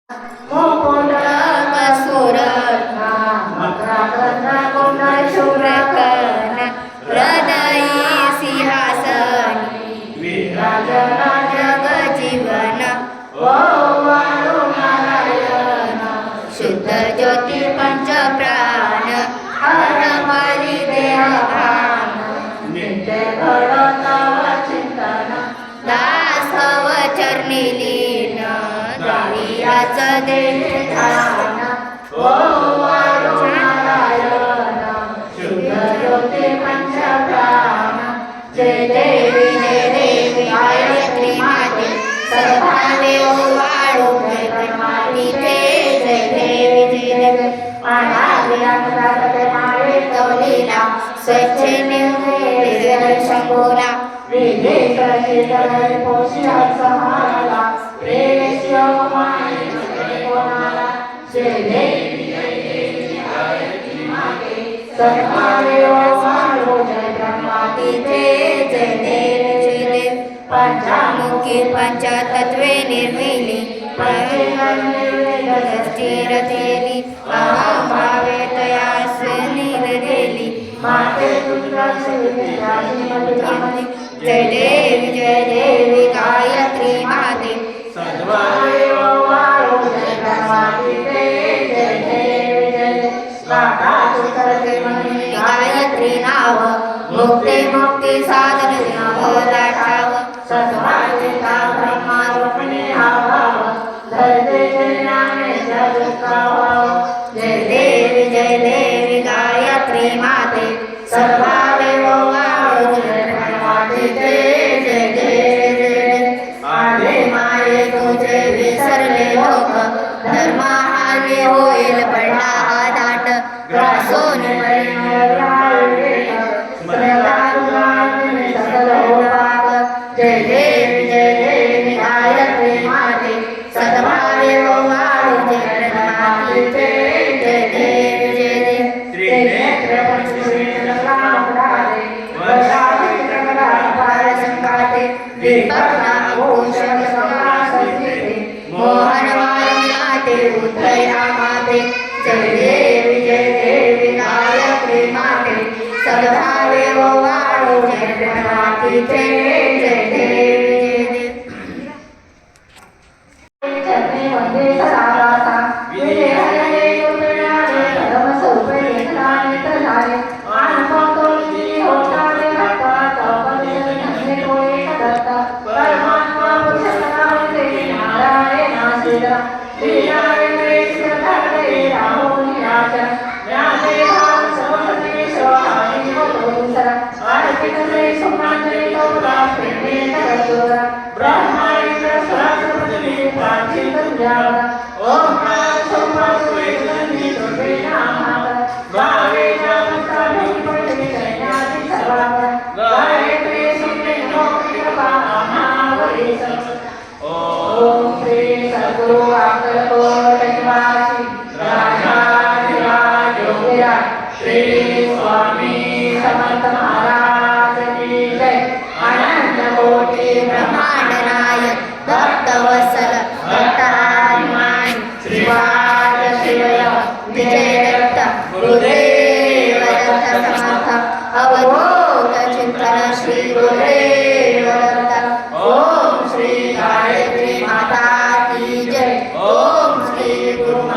मुकुंद कसूरत्ना मकराकर्णा कुंडल शुभ्रकर्णा हृदयी सिंहासनी विराजना जगजीवन ओम नारायण शुद्ध ज्योती पंचप्राण हर मारी देहभान नित्य घडतव चिंतन दासव चरणी लीन द्रावियाच देह ध्यान ओम नारायण शुद्ध ज्योती पंचप्राण जय देवी गायत्री माते सद्भावे ओवाळू गणपती जय देवी जय देवी माळे तवलीला स्वच्छ निर्भय शंभोला विधेश शीतल पोषी सहाला प्रेष्य माई कोणाला जय देवी गायत्री माते सद्भावे ओवाळू जय ब्रह्माती जय देवी जय देवी पंचामुखी पंचतत्वे निर्मिली स्थिर थेली अहम भावे तयास निर्देली माते जय देवी गायत्री माते सद्भावे ओवाळू जय ब्रह्माती जय देवी जय गायत्री नाव मुक्ती साधन नाव दाठाव सद्भाविता ब्रह्मारूपिणी आभाव धरते ज्ञाने जगत्कावाव जय देवी गायत्री माते सद्भावे ओवाळू जय ब्रह्माती जय देवी आले माये तुझे विसरले लोक धर्म हानी होईल पडला हा दाट ग्रासोन जय देवी गायत्री माते सद्भावे ओवाळू जय ब्रह्माती जय देवी जय देवी त्रिनेत्र मोहन माते उदया माते जय देवी गायत्री माते सद्भावे ओवाळू जय ब्रह्माती जय देवी ओम श्री गायत्री माता की जय ओम श्री गुरु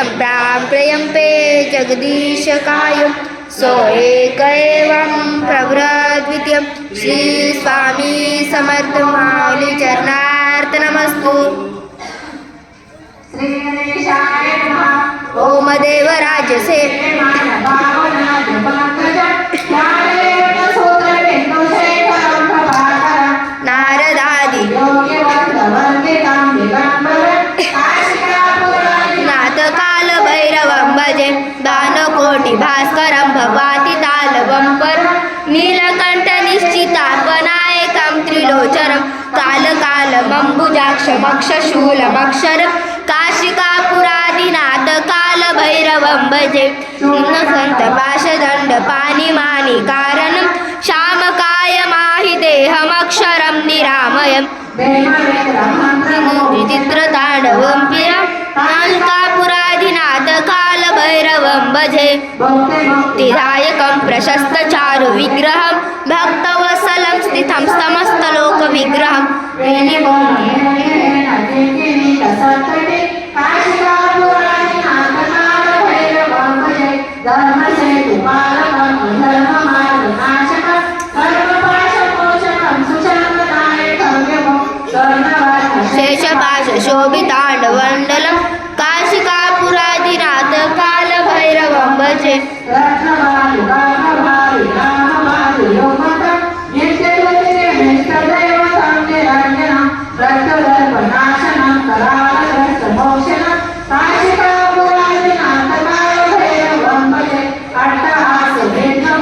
प्रियं प्राप्यम्पे जगदीशकायं सो एक एवं प्रभृद्वितीयं श्री स्वामी समर्थ माऊली चरणार्थ नमस्तु. ओम देव राजसे नारदादी नाथ काल भैरवं भजे दानकोटि भास्करं भवाति तालवं पर नीलकण्ठ निश्चितापनायकं त्रिलोचनं कालकालमम्बुजाक्षमक्षशूलमक्षरं काशिकापुरादिनाथ काल भैरवं भजे संत पाशदण्ड पाणिमानिकारणं श्यामकाय देहमक्षरं निरामयं विचित्रताण्डवं प्रियं काशिकापुरादिनाथ काल भैरवं भजे मुक्तिदायकं प्रशस्तचारु विग्रहं भक्तवत्सलं स्थितं समस्तलोकविग्रहं शेषपाशशोभिताण्डवमण्डलं काशिकापुरादिनाथ काल भैरवं भजे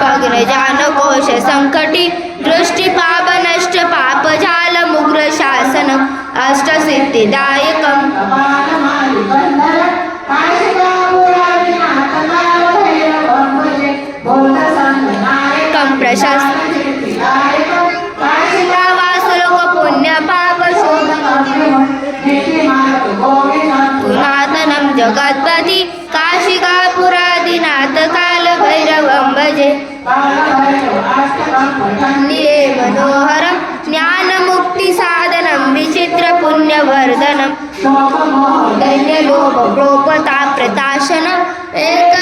भग्नजानकोश संकटी दृष्टिपापनष्ट पापजालमुग्र शासनम् अष्टसिद्धिदायकं पुनातनं जगत्पति काशिकापुरादिनाथ काल भैरवं भजे मनोहरं ज्ञानमुक्तिसाधनं विचित्रपुण्यवर्धनं दैन्यलोभप्रोपताप्रताशनम् एक